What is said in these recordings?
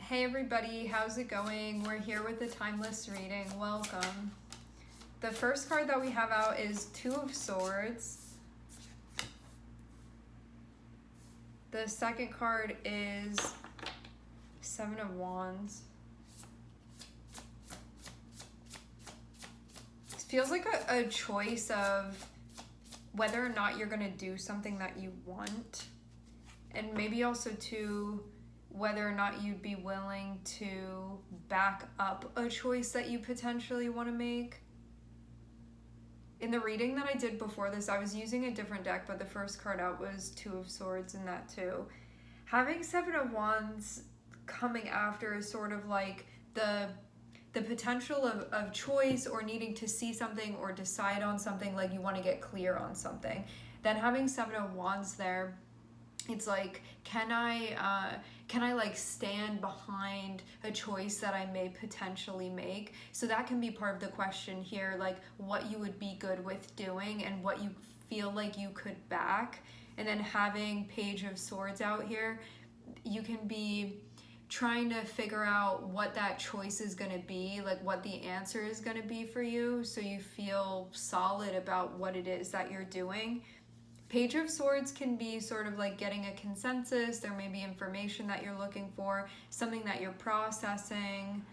Hey everybody, how's it going? We're here with the Timeless reading. Welcome. The first card that we have out is Two of Swords. The second card is Seven of Wands. It feels like a choice of whether or not you're going to do something that you want. And maybe also too, whether or not you'd be willing to back up a choice that you potentially want to make. In the reading that I did before this, I was using a different deck, but the first card out was Two of Swords in that too. Having Seven of Wands coming after is sort of like the potential of choice or needing to see something or decide on something, like you want to get clear on something. Then having Seven of Wands there, it's like, can I like stand behind a choice that I may potentially make? So that can be part of the question here, like what you would be good with doing and what you feel like you could back. And then having Page of Swords out here, you can be trying to figure out what that choice is going to be, like what the answer is going to be for you, so you feel solid about what it is that you're doing. Page of Swords can be sort of like getting a consensus. There may be information that you're looking for, something that you're processing.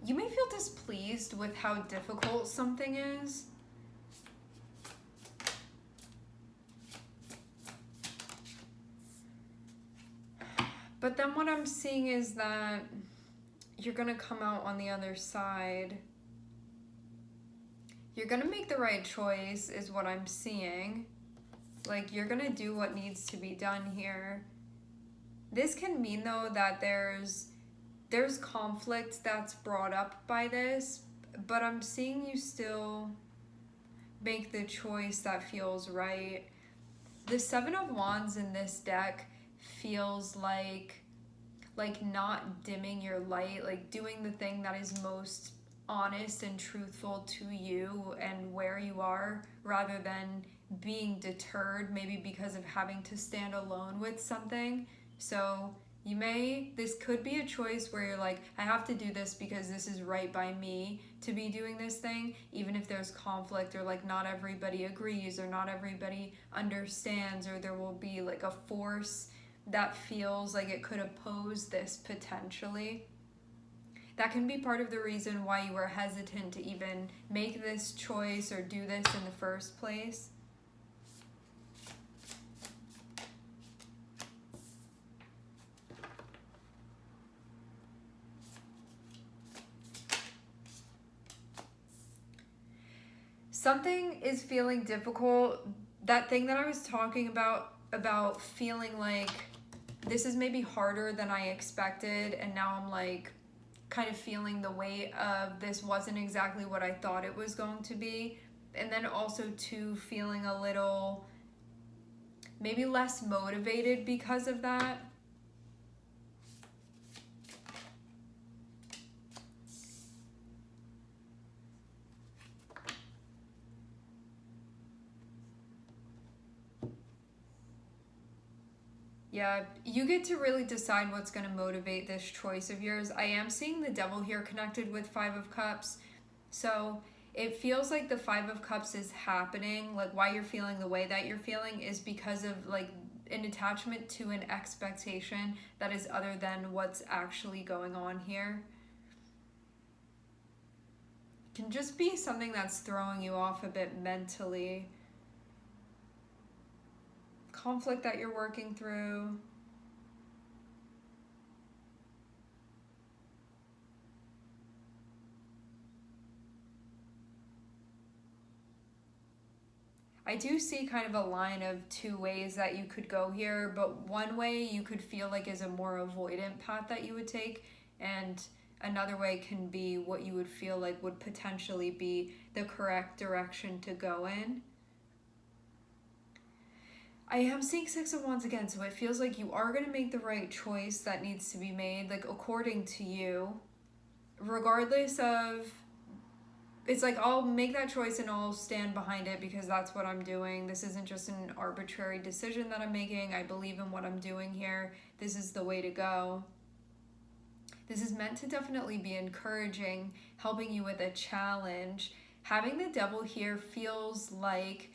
You may feel displeased with how difficult something is. But then what I'm seeing is that you're going to come out on the other side. You're going to make the right choice is what I'm seeing. Like, you're going to do what needs to be done here. This can mean, though, that there's conflict that's brought up by this, but I'm seeing you still make the choice that feels right. The Seven of Wands in this deck feels like not dimming your light, like doing the thing that is most honest and truthful to you and where you are, rather than being deterred maybe because of having to stand alone with something. So this could be a choice where you're like, I have to do this because this is right by me to be doing this thing, even if there's conflict or like not everybody agrees or not everybody understands, or there will be like a force that feels like it could oppose this potentially. That can be part of the reason why you were hesitant to even make this choice or do this in the first place. Something is feeling difficult. That thing that I was talking about feeling like this is maybe harder than I expected, and now I'm like kind of feeling the weight of this wasn't exactly what I thought it was going to be. And then also too feeling a little maybe less motivated because of that. Yeah, you get to really decide what's going to motivate this choice of yours. I am seeing the Devil here connected with Five of Cups. So it feels like the Five of Cups is happening. Like why you're feeling the way that you're feeling is because of like an attachment to an expectation that is other than what's actually going on here. It can just be something that's throwing you off a bit mentally. Conflict that you're working through. I do see kind of a line of two ways that you could go here, but one way you could feel like is a more avoidant path that you would take, and another way can be what you would feel like would potentially be the correct direction to go in. I am seeing Six of Wands again, so it feels like you are going to make the right choice that needs to be made, like according to you, regardless of, it's like I'll make that choice and I'll stand behind it because that's what I'm doing. This isn't just an arbitrary decision that I'm making. I believe in what I'm doing here. This is the way to go. This is meant to definitely be encouraging, helping you with a challenge. Having the Devil here feels like,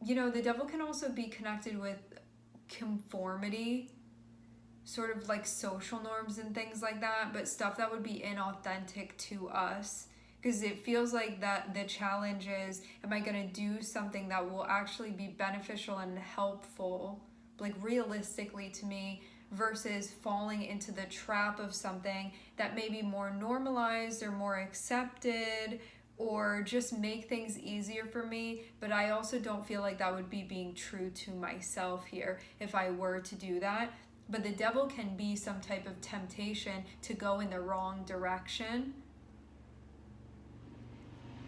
you know, the Devil can also be connected with conformity, sort of like social norms and things like that, but stuff that would be inauthentic to us. Because it feels like that the challenge is, am I going to do something that will actually be beneficial and helpful, like realistically to me, versus falling into the trap of something that may be more normalized or more accepted or just make things easier for me. But I also don't feel like that would be being true to myself here if I were to do that. But the Devil can be some type of temptation to go in the wrong direction.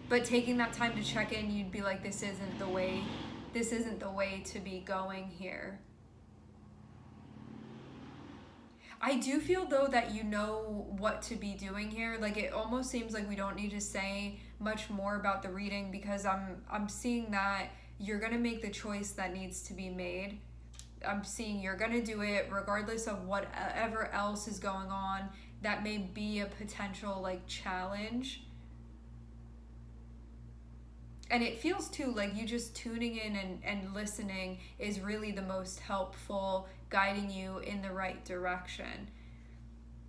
But taking that time to check in, you'd be like, this isn't the way to be going here. I do feel though that you know what to be doing here. Like it almost seems like we don't need to say much more about the reading because I'm seeing that you're going to make the choice that needs to be made. I'm seeing you're going to do it regardless of whatever else is going on that may be a potential like challenge. And it feels too like you just tuning in and listening is really the most helpful, guiding you in the right direction.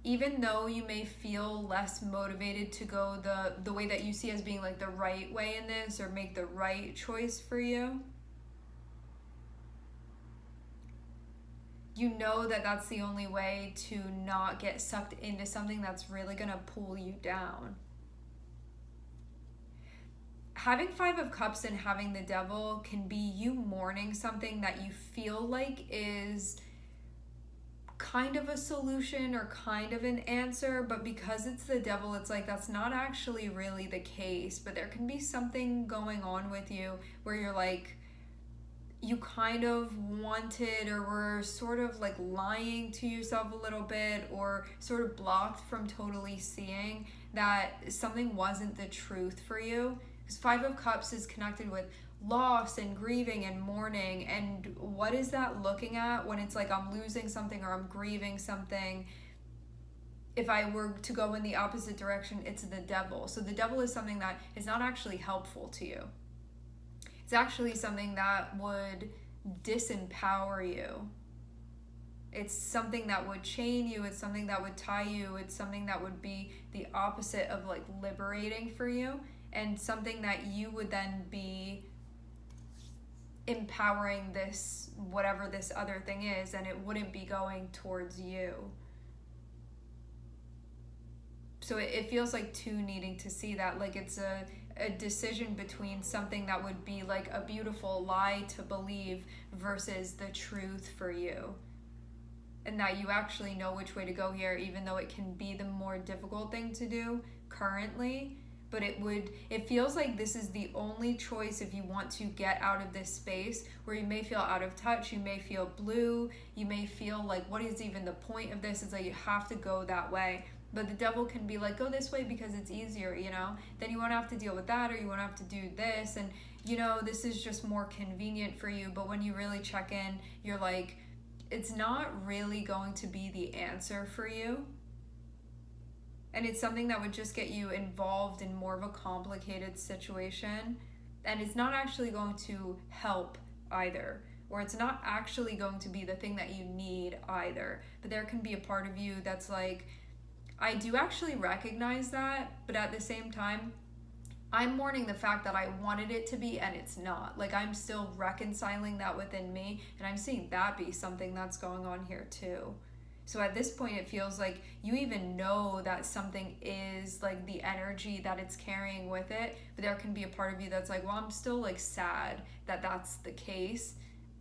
Even though you may feel less motivated to go the way that you see as being like the right way in this or make the right choice for you, you know that that's the only way to not get sucked into something that's really going to pull you down. Having Five of Cups and having the Devil can be you mourning something that you feel like is kind of a solution or kind of an answer, but because it's the Devil, it's like that's not actually really the case. But there can be something going on with you where you're like, you kind of wanted or were sort of like lying to yourself a little bit or sort of blocked from totally seeing that something wasn't the truth for you. Because Five of Cups is connected with loss and grieving and mourning. And what is that looking at when it's like I'm losing something or I'm grieving something? If I were to go in the opposite direction, it's the Devil. So the Devil is something that is not actually helpful to you. It's actually something that would disempower you. It's something that would chain you. It's something that would tie you. It's something that would be the opposite of like liberating for you. And something that you would then be empowering this, whatever this other thing is, and it wouldn't be going towards you. So it feels like two needing to see that, like it's a decision between something that would be like a beautiful lie to believe versus the truth for you. And that you actually know which way to go here, even though it can be the more difficult thing to do currently. But it feels like this is the only choice if you want to get out of this space where you may feel out of touch, you may feel blue, you may feel like, what is even the point of this? It's like you have to go that way. But the Devil can be like, go this way because it's easier, you know? Then you won't have to deal with that, or you won't have to do this, and you know, this is just more convenient for you. But when you really check in, you're like, it's not really going to be the answer for you. And it's something that would just get you involved in more of a complicated situation. And it's not actually going to help either. Or it's not actually going to be the thing that you need either. But there can be a part of you that's like, I do actually recognize that. But at the same time, I'm mourning the fact that I wanted it to be and it's not. Like I'm still reconciling that within me. And I'm seeing that be something that's going on here too. So at this point, it feels like you even know that something is like the energy that it's carrying with it, but there can be a part of you that's like, well, I'm still like sad that that's the case,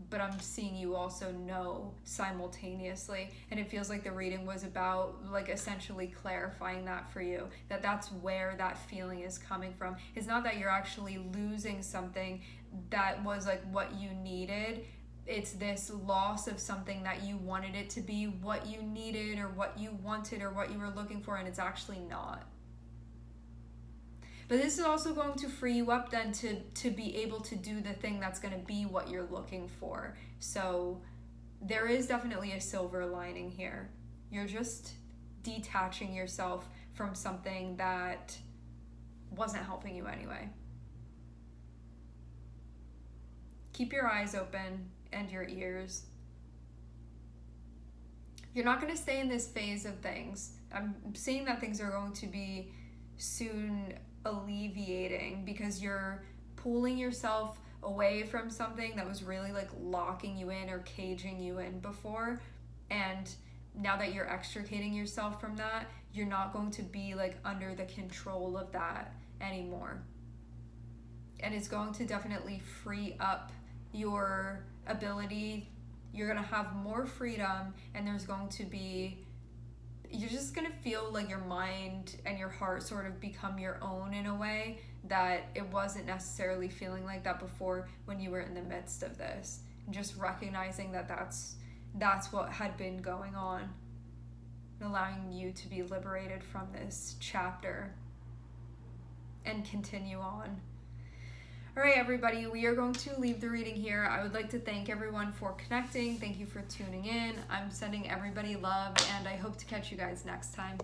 but I'm seeing you also know simultaneously. And it feels like the reading was about like essentially clarifying that for you, that that's where that feeling is coming from. It's not that you're actually losing something that was like what you needed. It's this loss of something that you wanted it to be what you needed or what you wanted or what you were looking for, and it's actually not. But this is also going to free you up then to be able to do the thing that's going to be what you're looking for. So there is definitely a silver lining here. You're just detaching yourself from something that wasn't helping you anyway. Keep your eyes open and your ears. You're not going to stay in this phase of things. I'm seeing that things are going to be soon alleviating because you're pulling yourself away from something that was really like locking you in or caging you in before, and now that you're extricating yourself from that, you're not going to be like under the control of that anymore. And it's going to definitely free up your ability. You're going to have more freedom, and there's going to be, you're just going to feel like your mind and your heart sort of become your own in a way that it wasn't necessarily feeling like that before when you were in the midst of this. And just recognizing that that's what had been going on, and allowing you to be liberated from this chapter and continue on. All right, everybody, we are going to leave the reading here. I would like to thank everyone for connecting. Thank you for tuning in. I'm sending everybody love, and I hope to catch you guys next time.